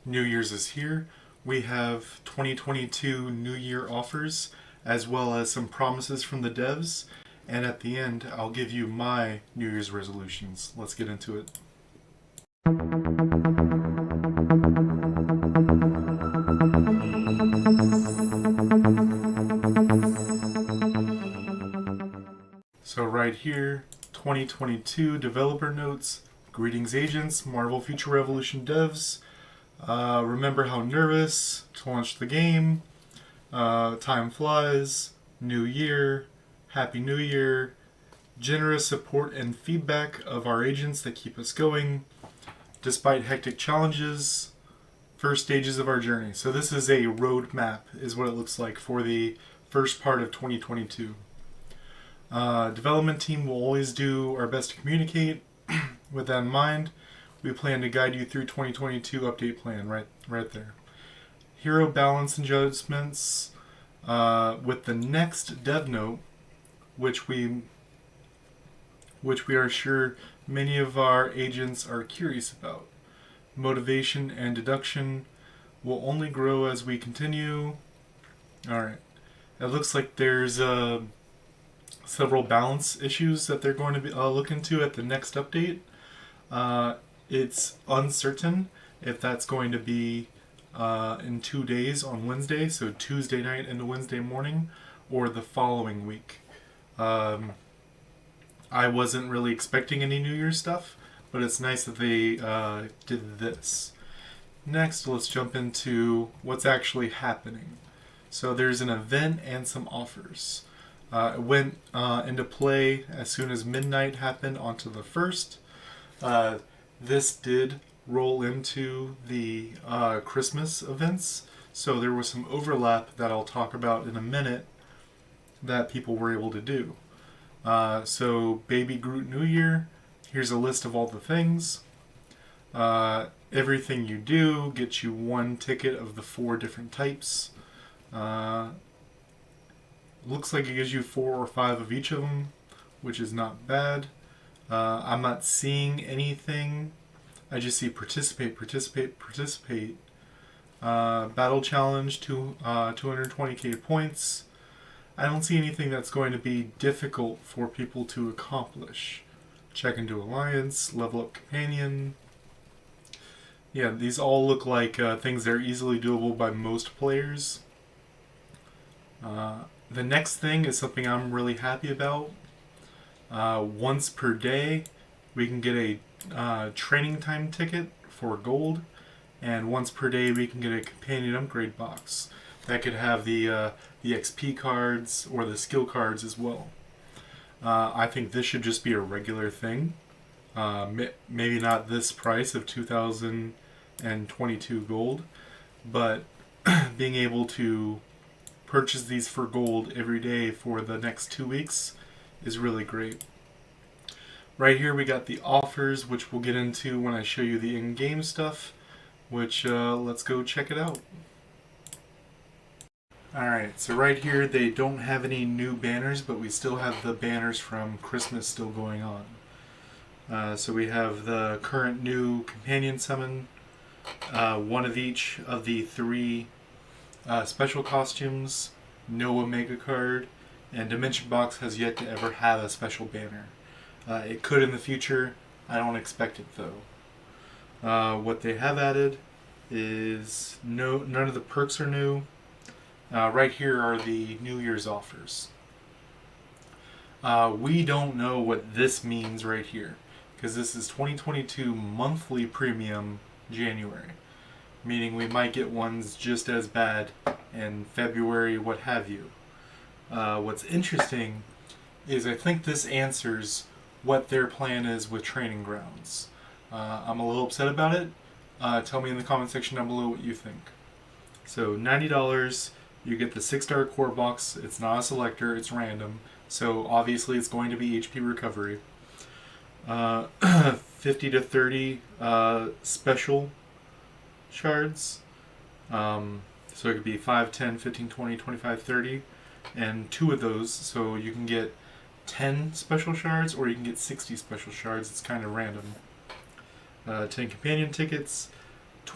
New Year's is here. We have 2022 New Year offers, as well as some promises from the devs. And at the end, I'll give you my New Year's resolutions. Let's get into it. So, right here, 2022 developer notes. Greetings, agents, Marvel Future Revolution devs. Remember how nervous to launch the game. Time flies. New year. Happy New Year. Generous support and feedback of our agents that keep us going, despite hectic challenges. First stages of our journey. So this is a roadmap, is what it looks like for the first part of 2022. Development team will always do our best to communicate. With that in mind, we plan to guide you through 2022 update plan right there. Hero balance adjustments with the next dev note, which we are sure many of our agents are curious about. Motivation and deduction will only grow as we continue. Alright. It looks like there's several balance issues that they're going to be look into at the next update. It's uncertain if that's going to be in 2 days on Wednesday, so Tuesday night into Wednesday morning, or the following week. I wasn't really expecting any New Year's stuff, but it's nice that they did this. Next, let's jump into what's actually happening. So there's an event and some offers. It went into play as soon as midnight happened onto the 1st. This did roll into the Christmas events, so there was some overlap that I'll talk about in a minute that people were able to do. So Baby Groot New Year, here's a list of all the things. Everything you do gets you 1 ticket of the 4 different types. Looks like it gives you 4 or 5 of each of them, which is not bad. I'm not seeing anything. I just see participate. Battle challenge to 220k points. I don't see anything that's going to be difficult for people to accomplish. Check into alliance, level up companion. Yeah, these all look like things that are easily doable by most players. The next thing is something I'm really happy about. Once per day, we can get a training time ticket for gold, and once per day we can get a companion upgrade box that could have the XP cards or the skill cards as well. I think this should just be a regular thing. Maybe not this price of 2,022 gold, but being able to purchase these for gold every day for the next 2 weeks is really great. Right here we got the offers, which we'll get into when I show you the in-game stuff, which let's go check it out. Alright, so right here they don't have any new banners, but we still have the banners from Christmas still going on. So we have the current new companion summon, 1 of each of the 3 special costumes, no Omega card, and Dimension Box has yet to ever have a special banner. It could in the future. I don't expect it though. What they have added is none of the perks are new. Right here are the New Year's offers. We don't know what this means right here, because this is 2022 monthly premium January, meaning we might get ones just as bad in February, what have you. What's interesting is I think this answers what their plan is with training grounds. I'm a little upset about it. Tell me in the comment section down below what you think. So $90, you get the 6-star core box. It's not a selector, it's random. So obviously it's going to be HP recovery. 50 to 30 special shards. So it could be 5, 10, 15, 20, 25, 30. And 2 of those, so you can get 10 special shards or you can get 60 special shards. It's kind of random. 10 companion tickets,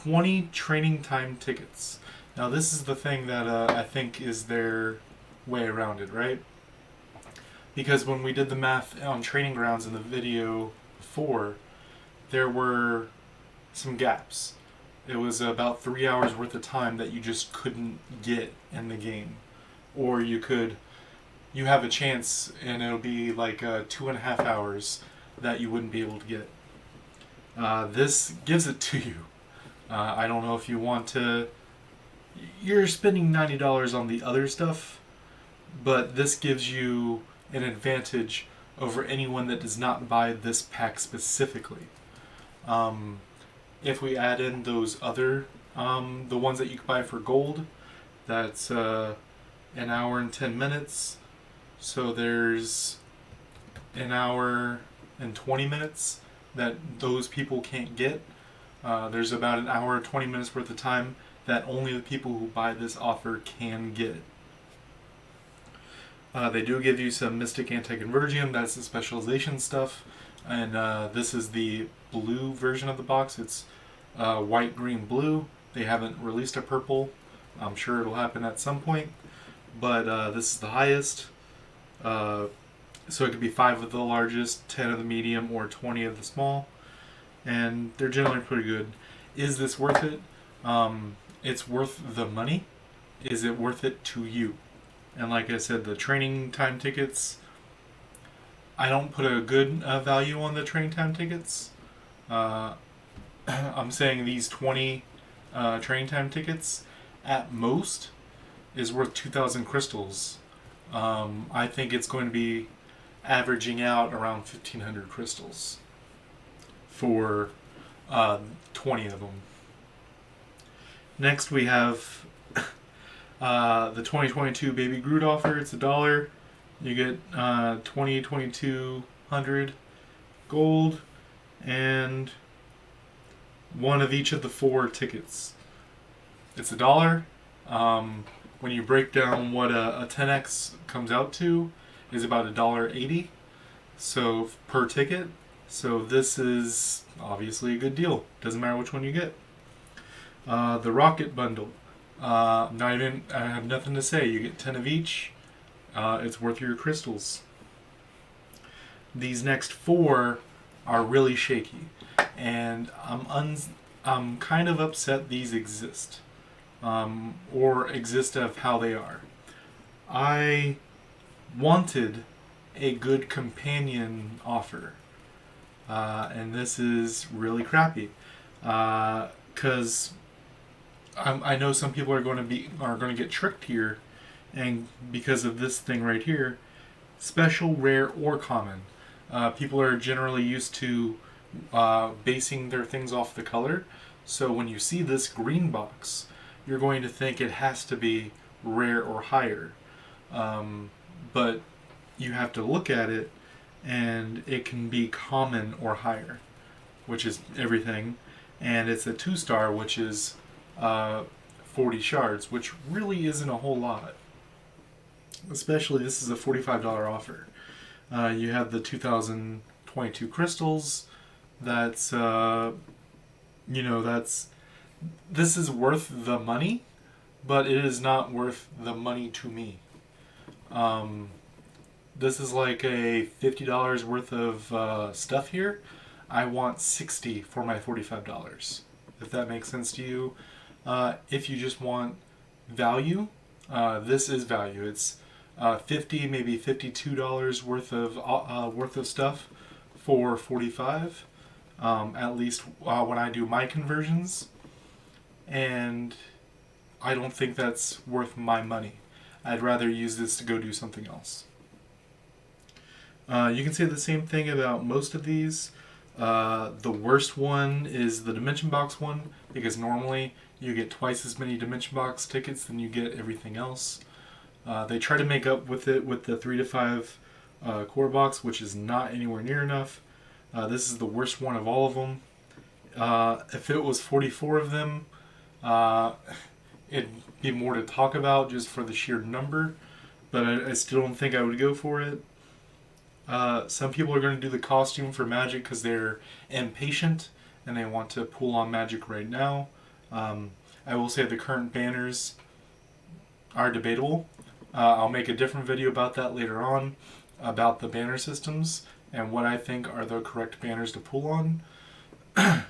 20 training time tickets. Now this is the thing that I think is their way around it, right? Because when we did the math on training grounds in the video before, there were some gaps. It was about 3 hours worth of time that you just couldn't get in the game. Or you have a chance and it'll be like 2.5 hours that you wouldn't be able to get. This gives it to you. I don't know if you want to... You're spending $90 on the other stuff, but this gives you an advantage over anyone that does not buy this pack specifically. If we add in those other, the ones that you can buy for gold, that's an hour and 10 minutes. So there's an hour and 20 minutes that those people can't get. There's about an hour 20 minutes worth of time that only the people who buy this offer can get. They do give you some Mystic Anti-Convergium, that's the specialization stuff, and this is the blue version of the box. It's white, green, blue. They haven't released a purple. I'm sure it'll happen at some point, but this is the highest. So it could be 5 of the largest, 10 of the medium, or 20 of the small, and they're generally pretty good. Is this worth it? It's worth the money. Is it worth it to you? And like I said, the training time tickets, I don't put a good value on the training time tickets. I'm saying these 20 training time tickets, at most, is worth 2,000 crystals. I think it's going to be averaging out around 1,500 crystals for 20 of them. Next we have the 2022 Baby Groot offer. It's $1. You get 2,200 gold and one of each of the 4 tickets. It's $1. When you break down what a 10x comes out to, is about $1.80 so per ticket. So this is obviously a good deal. Doesn't matter which one you get. The Rocket Bundle. I have nothing to say. You get 10 of each. It's worth your crystals. These next 4 are really shaky, and I'm kind of upset these exist, or exist of how they are. I wanted a good companion offer, and this is really crappy, because I know some people are going to get tricked here, and because of this thing right here, special, rare, or common. People are generally used to basing their things off the color, so when you see this green box, you're going to think it has to be rare or higher, but you have to look at it, and it can be common or higher, which is everything, and it's a 2-star, which is 40 shards, which really isn't a whole lot. Especially, this is a $45 offer. You have the 2022 crystals. That's this is worth the money, but it is not worth the money to me. This is like a $50 worth of stuff here. I want $60 for my $45, if that makes sense to you. If you just want value, this is value. It's $50, maybe $52 worth of stuff for $45. At least when I do my conversions, and I don't think that's worth my money. I'd rather use this to go do something else. You can say the same thing about most of these. The worst one is the Dimension Box one, because normally you get twice as many Dimension Box tickets than you get everything else. They try to make up with it with the 3 to 5 core box, which is not anywhere near enough. This is the worst one of all of them. If it was 44 of them, it'd be more to talk about just for the sheer number, but I still don't think I would go for it. Some people are going to do the costume for Magic because they're impatient and they want to pull on Magic right now. I will say the current banners are debatable. I'll make a different video about that later on, about the banner systems and what I think are the correct banners to pull on. But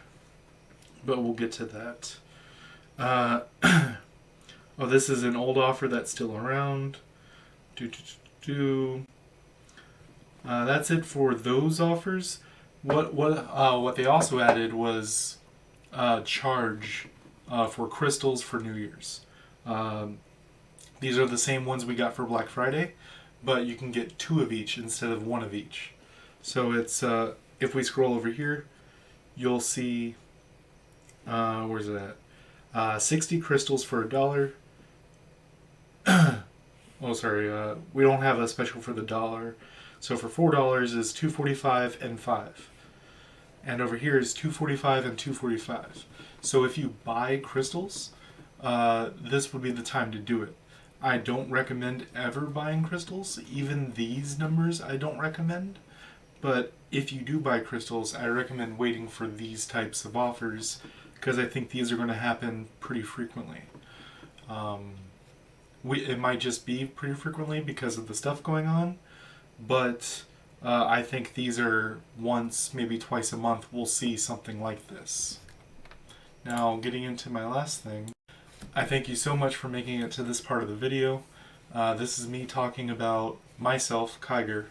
we'll get to that. Oh, this is an old offer that's still around. That's it for those offers. What they also added was charge for crystals for New Year's. These are the same ones we got for Black Friday, but you can get 2 of each instead of 1 of each. So it's if we scroll over here, you'll see where's it at? 60 crystals for $1. Oh, sorry. We don't have a special for the $1. So for $4 is $2.45 and 5. And over here is $2.45 and $2.45. So if you buy crystals, this would be the time to do it. I don't recommend ever buying crystals. Even these numbers I don't recommend. But if you do buy crystals, I recommend waiting for these types of offers, because I think these are going to happen pretty frequently. It might just be pretty frequently because of the stuff going on, but I think these are once, maybe twice a month, we'll see something like this. Now, getting into my last thing, I thank you so much for making it to this part of the video. This is me talking about myself, Kigerr,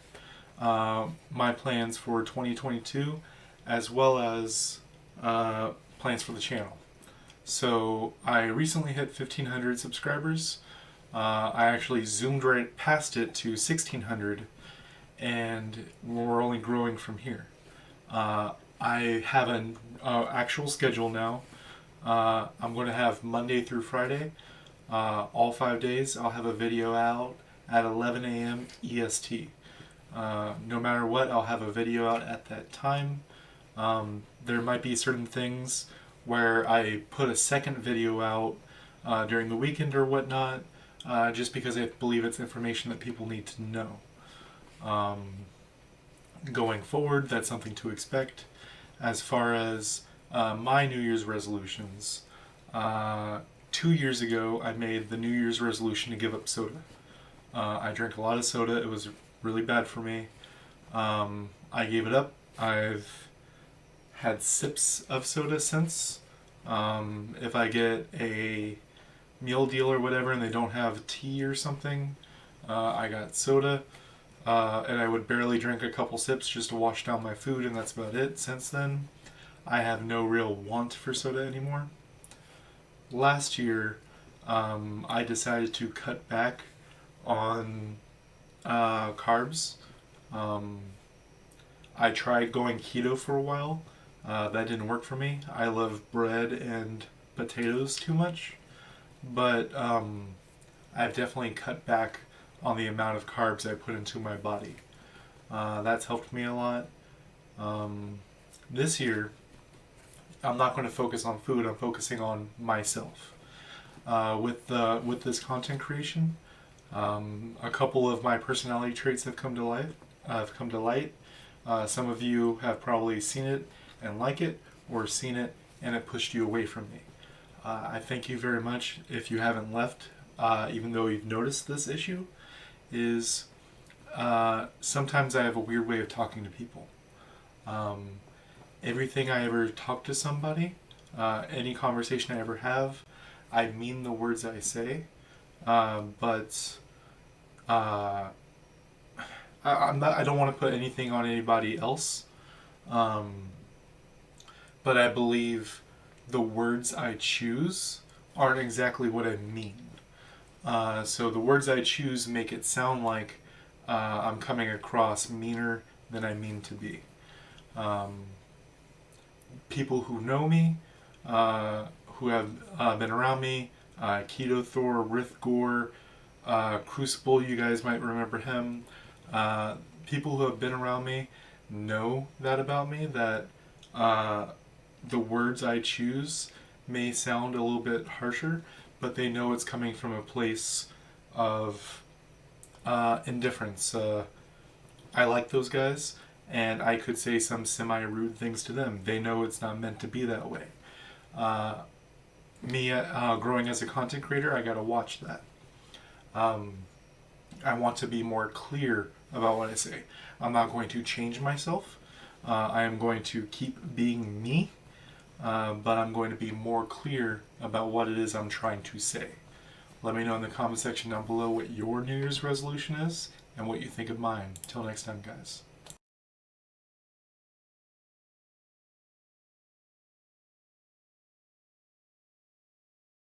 my plans for 2022, as well as plans for the channel. So I recently hit 1,500 subscribers. I actually zoomed right past it to 1,600, and we're only growing from here. I have an actual schedule now. I'm going to have Monday through Friday, all 5 days. I'll have a video out at 11 a.m. EST. No matter what, I'll have a video out at that time. There might be certain things where I put a second video out during the weekend or whatnot, just because I believe it's information that people need to know. Going forward, that's something to expect. As far as my New Year's resolutions, 2 years ago I made the New Year's resolution to give up soda. I drank a lot of soda. It was really bad for me. I gave it up. I've had sips of soda since. If I get a meal deal or whatever and they don't have tea or something, I got soda. And I would barely drink a couple sips just to wash down my food, and that's about it. Since then, I have no real want for soda anymore. Last year, I decided to cut back on carbs. I tried going keto for a while. That didn't work for me. I love bread and potatoes too much. But I've definitely cut back on the amount of carbs I put into my body. That's helped me a lot. This year, I'm not going to focus on food. I'm focusing on myself. With this content creation, a couple of my personality traits have come to light. Some of you have probably seen it and like it, or seen it and it pushed you away from me. I thank you very much. If you haven't left, even though you've noticed this issue, is sometimes I have a weird way of talking to people. Everything I ever talk to somebody, any conversation I ever have, I mean the words I say, but I don't want to put anything on anybody else, but I believe the words I choose aren't exactly what I mean. So the words I choose make it sound like I'm coming across meaner than I mean to be. People who know me, who have been around me, Keto Thor, Rith Gore, Crucible, you guys might remember him. People who have been around me know that about me, that the words I choose may sound a little bit harsher, but they know it's coming from a place of indifference. I like those guys, and I could say some semi-rude things to them. They know it's not meant to be that way. me growing as a content creator, I gotta watch that. I want to be more clear about what I say. I'm not going to change myself. I am going to keep being me, but I'm going to be more clear about what it is I'm trying to say. Let me know in the comment section down below what your New Year's resolution is and what you think of mine. Till next time, guys.